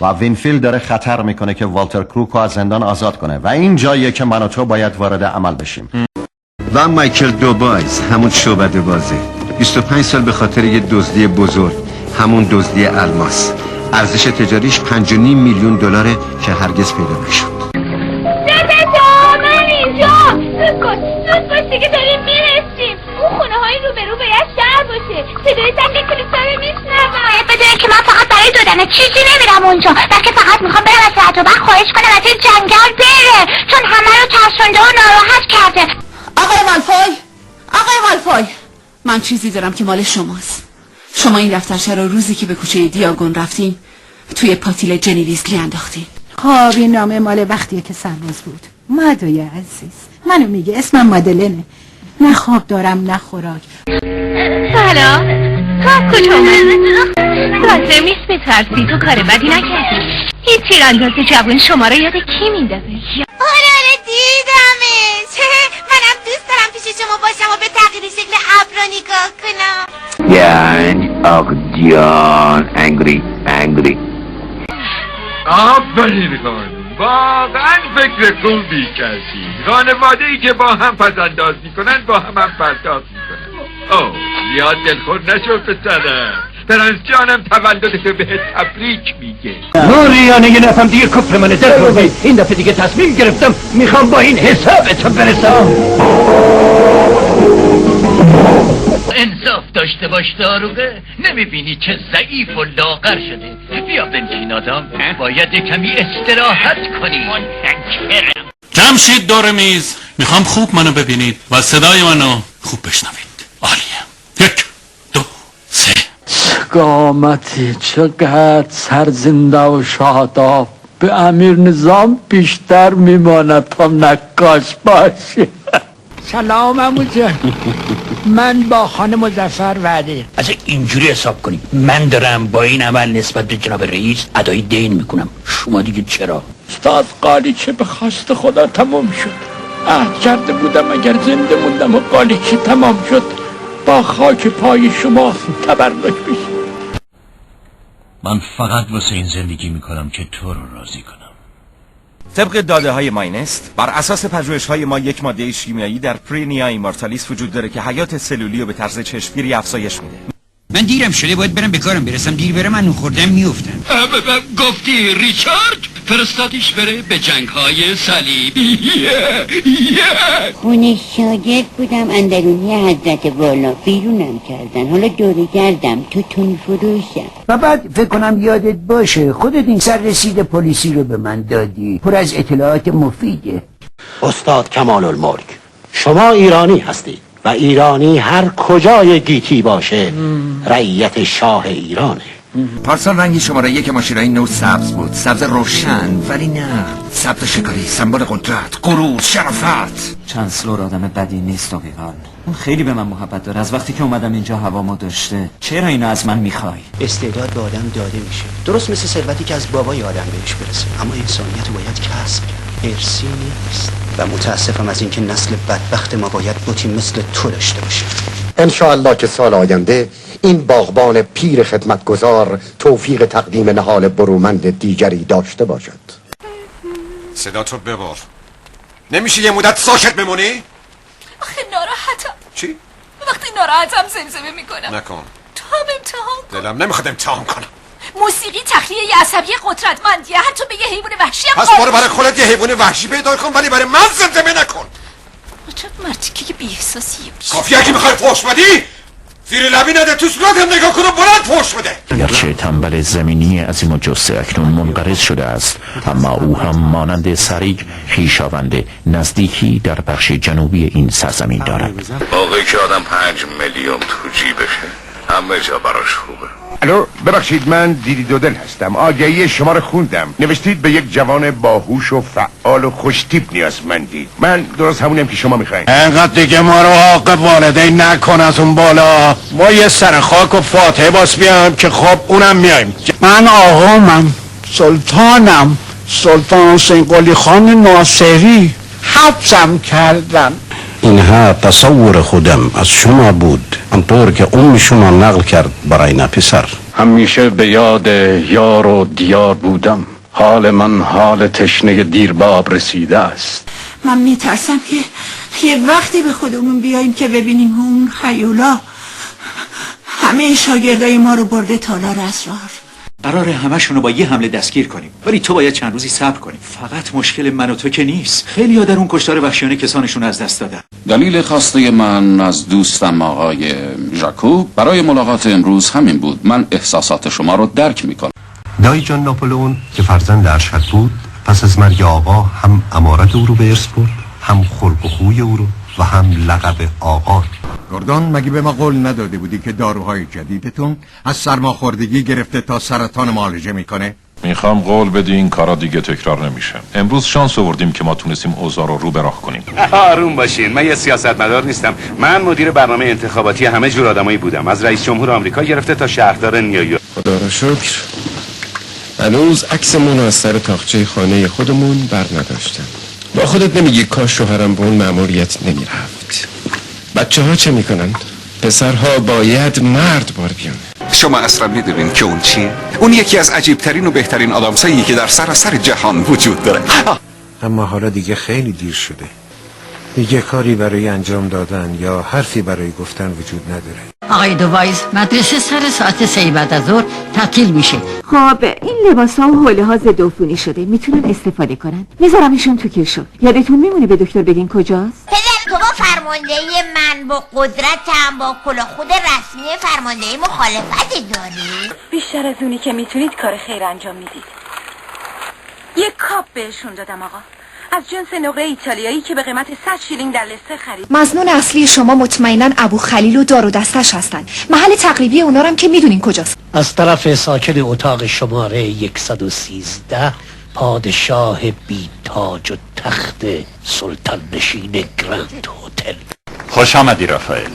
و وینفیلد داره خطر میکنه که والتر کروک از زندان آزاد کنه و این جاییه که من و تو باید وارد عمل بشیم. و مایکل دوبایز، همون شعبده بازه، 25 سال به خاطر یه دزدی بزرگ، همون دزدی الماس. ارزش تجاریش 5.5 میلیون دلاره که هرگز پیدا نشد. من اینجا زود باش دیگه داریم میرسیم. اون خونه های روبرو باید شهر باشه. صدای زنگ کلیسا رو میشنوم. باید بدونی که من فقط برای دادن چیزی نمیرم اونجا، بلکه فقط میخوام برم از رد و برق خواهش کنم از این جنگل بره، چون همه رو ترسونده و ناراحت کرده. آقای والفوی، من چیزی دارم که مال شماست. شما این دفترچه رو روزی که به کوچه دیاگون رفتیم توی پاتیل جنی ویزلی انداختین. خب این نامه مال وقتیه که سرباز بود. مادوی عزیز، منو میگه اسمم مادلنه. نه خواب دارم نه خوراک. سلام، تو از کجا اومدی؟ لازم نیست بترسی، تو کار بدی نکردی. این تیرانداز جوان شما رو یاد کی میندازه؟ آره دیدمش. منم دوست دارم پیش شما باشم و به تغییر شکل ابرا نگاه کنم. یعنی آقدیان انگری آفرین خانم، واقعا فکر خوبی کردی. خانواده ای که با هم پسنداز میکنن با هم پرداخت میکنن. اوه یاد دلخور نشو پسرم، پرنس جانم تولدتو به تبریک میگه. موریانه یه نفهم دیگه کفر منه در این دفعه دیگه تصمیم گرفتم میخوام با این حسابتو برسم. انصاف داشته باش داروغه، نمیبینی چه ضعیف و لاغر شده؟ بیا بنشین آدم، باید کمی استراحت کنی. منتکرم. جمع شید دور میز، میخوام خوب منو ببینید و صدای منو خوب بشنوید. عالیه. 1 2 3. قامتی چقدر سرزنده و شاداب به امیر نظام بیشتر میماند تا نقاش باشه. سلام عمو جان. من با خانم مظفر وعده. از اینجوری حساب کنیم من دارم با این عمل نسبت به جناب رئیس ادای دین میکنم، شما دیگه چرا؟ استاد قالیچه به خواست خدا تمام شد. عهد کرده بودم اگر زنده موندم و قالیچه تمام شد با خاک پای شما تبرک بشه. من فقط واسه این زندگی میکنم که تو رو راضی کنم. طبق داده های ماینست، بر اساس پژوهش‌های ما یک ماده شیمیایی در پرینیا ایمورتالیس وجود داره که حیات سلولی رو به طرز چشمگیری افزایش میده. من دیرم شده، باید برم به کارم برسم. دیر برم من خوردم میافتم. گفتی ریچارد فرستادیش بره به جنگ‌های صلیبی. خونه شاگرد بودم، اندرونی حضرت والا بیرونم کردن، حالا دوره گردم تو تون فروشم. و بعد فکر کنم یادت باشه خودت این سررسید پلیسی رو به من دادی، پر از اطلاعات مفیده. استاد کمال الملک، شما ایرانی هستید و ایرانی هر کجای گیتی باشه رعیت شاه ایرانه. پارسال رنگ شماره 1 ماشینای نو سبز بود، سبز روشن ولی نه سبز شکاری، سمبل قدرت، غرور، شرافت. چانسلور آدم بدی نیست دقیقاً. اون خیلی به من محبت داره. از وقتی که اومدم اینجا هوامو داشته. چرا اینو از من میخوای؟ استعداد به آدم داده میشه، درست مثل ثروتی که از بابای آدم بهش برسه، اما انسانیت رو باید کسب کرد، ارثی نیست. و متاسفم از اینکه نسل بدبخت ما باید بوتی مثل تو داشته باشه. انشاءالله که سال آینده این باغبان پیر خدمتگزار توفیق تقدیم نهال برومند دیگری داشته باشد. صداتو ببار. نمیشه یه مدت ساکت بمونی؟ آخه ناراحتم. چی؟ وقتی ناراحتم زمزمه میکنم. نکن. تو هم امتحان کن. دلم نمیخواد امتحان کنم. موسیقی تخلیه عصبی قدرتمندیه، حتی به یه حیوان وحشی هم پس برو برای خودت یه حیوان وحشی پیدا کن، ولی برای من زمزمه نکن. چه مرتی که بی‌احساسیه. کافیه اگه میخوای فحش بدی زیر لبی نده، تو صورتم نگاه کنم بلند فحش بده. گرچه تنبل زمینی عظیم الجثه اکنون منقرض شده است، اما او هم مانند سریگ خویشاوند نزدیکی در بخش جنوبی این سرزمین دارد. موقعی که آدم 5 میلیون تو جیبشه همه جا براش خوبه. الو ببخشید، من دیدی دودل هستم. آگهی شما رو خوندم. نوشتید به یک جوان باهوش و فعال و خوشتیپ نیازمندید. من درست همونیم که شما میخواین. انقدر دیگه ما رو عاقب والدین نکن از اون بالا. ما یه سر خاک و فاتحه باس بیام که خب اونم میایم. من آقامم، سلطانم، سلطان حسین قلی خان ناصری. حبسم کردن اینها تصور خودم از شما بود، آنطور که شما نقل کرد برای پسر. همیشه به یاد یار و دیار بودم. حال من حال تشنه دیرباب رسیده است. من میترسم که یه وقتی به خودمون بیاییم که ببینیم اون هیولا همه شاگردای ما رو برده تالار اسرار. قراره همشونو با یه حمله دستگیر کنیم، ولی تو باید چند روزی صبر کنیم. فقط مشکل من و تو که نیست، خیلی‌ها در اون کشتار وحشیانه کسانشون از دست دادن. دلیل خواسته من از دوستم آقای ژاکوب برای ملاقات امروز همین بود. من احساسات شما رو درک میکنم. دایی جان ناپلئون که فرزند ارشد بود، پس از مرگ آقا هم امارت او رو به ارث برد، هم خلق و خوی او رو و هم لقب آقا. گردون، مگه به ما قول نداده بودی که داروهای جدیدتون از سرماخوردگی گرفته تا سرطان معالجه میکنه؟ میخوام قول بدی این کارا دیگه تکرار نمیشه. امروز شانس آوردیم که ما تونستیم اوضاع رو به راه کنیم. آروم باشین، من یه سیاستمدار نیستم. من مدیر برنامه انتخاباتی همه جور آدمایی بودم، از رئیس جمهور آمریکا گرفته تا شهردار نیویورک. خدا را شکر هنوز عکسمون از سر تاقچه خانه خودمون بر نداشتم. با خودت نمیگی کاش شوهرم به اون مأموریت نمیرفت؟ بچه ها چه میکنن؟ پسرها باید مرد بار بیان. شما اصلا میدونین که اون چیه؟ اون یکی از عجیبترین و بهترین آدمسایی که در سراسر جهان وجود داره. اما حالا دیگه خیلی دیر شده. دیگه کاری برای انجام دادن یا حرفی برای گفتن وجود نداره. آقای دوایز، مدرسه سر ساعت 3 بعد از ظهر تعطیل میشه. خب این لباسا و حوله ها ضد عفونی شده، میتونن استفاده کنن. میذارمشون تو کشو. یادتون میمونه به دکتر بگین کجاست؟ پدر تو با فرمانده من با قدرتم با کلاه خود رسمی فرمانده مخالفت داری؟ بیشتر از اونی که میتونید کار خیر انجام میدید. یک کاپ بهشون دادم آقا، از جنس نقره ایتالیایی که به قیمت 100 شیلینگ در لستر خرید. مظنون اصلی شما مطمئناً ابو خلیل و دار و دستش هستن. محل تقریبی اونا رو هم که میدونین کجاست. از طرف ساکن اتاق شماره 113 پادشاه بی تاج و تخت سلطان نشین گراند هتل. خوش آمدی رافائل.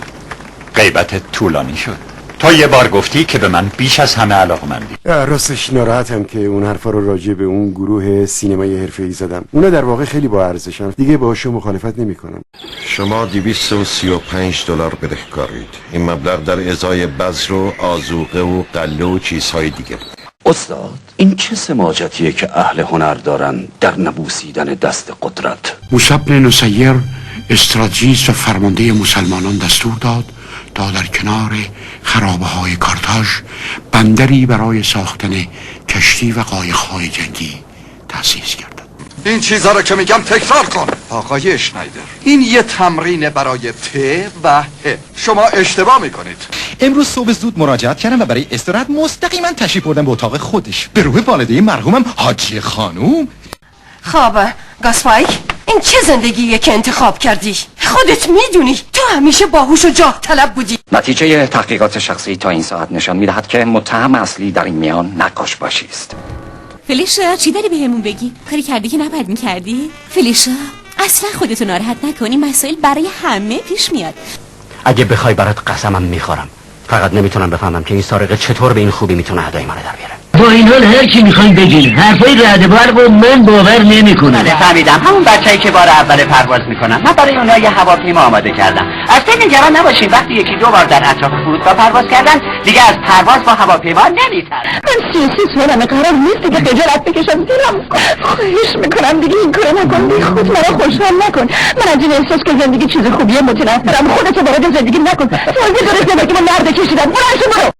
غیبت طولانی شد. تو یه بار گفتی که به من بیش از همه علاقه‌مندی. راستش ناراحتم که اون حرفا رو راجع به اون گروه سینمای حرفه‌ای زدم. اونا در واقع خیلی با ارزشن. دیگه باهاشون مخالفت نمی‌کنم. شما 235 دلار بدهکارید. این مبلغ در ازای بذر و آذوقه و قله و چیزهای دیگه. استاد، این چه سماجتیه که اهل هنر دارن در نبوسیدن دست قدرت؟ موسی بن نصیر استراتژیست و فرمانده مسلمانان دستور داد تا در کنار خرابه های کارتاژ بندری برای ساختن کشتی و قایق‌های جنگی تأسیس کرد. این چیزها رو که میگم تکرار کن. آقای اشنایدر، این یه تمرین برای ت و ه. شما اشتباه میکنید. امروز صبح زود مراجعت کردم و برای استراحت مستقیما تشریف بردم به اتاق خودش. به روح والده مرحومم حاجی خانوم. خب گاسپایک، این چه زندگیه که انتخاب کردی؟ خودت میدونی تو همیشه باهوش و جاه طلب بودی. نتیجه تحقیقات شخصی تا این ساعت نشان میدهد که متهم اصلی در این میان نقاش باشی است. فلیشا چی داری بهمون بگی؟ کاری کردی که نباید میکردی؟ فلیشا اصلا خودتو ناراحت نکنی، مسائل برای همه پیش میاد. اگه بخوای برات قسمم میخورم، فقط نمیتونم بفهمم که این سارقه چطور به این خوبی میتونه هدای منو در بیاره. با این حال هر کی میخواین بگین حرفای رعد برق و من باور نمیکنم. بله فهمیدم، همون بچه‌ای که بار اول پرواز میکنن. من برای اونها یه هواپیما آماده کردم. اصلا نگران نباشین، وقتی یکی دو بار در اطراف فرودگاه پرواز کردن دیگه از پرواز با هواپیما نمیترسن. من 33 سالمه، قرار نیست که خجالت بکشم زیرم. خواهش میکنم دیگه این کارو نکن، بی خود منو خوشحال نکن. من از این احساس که زندگی چیز خوبیه متنفرم. خودتو وارد زندگی نکن. تو درست نمیگی من مرد کشیدم. برو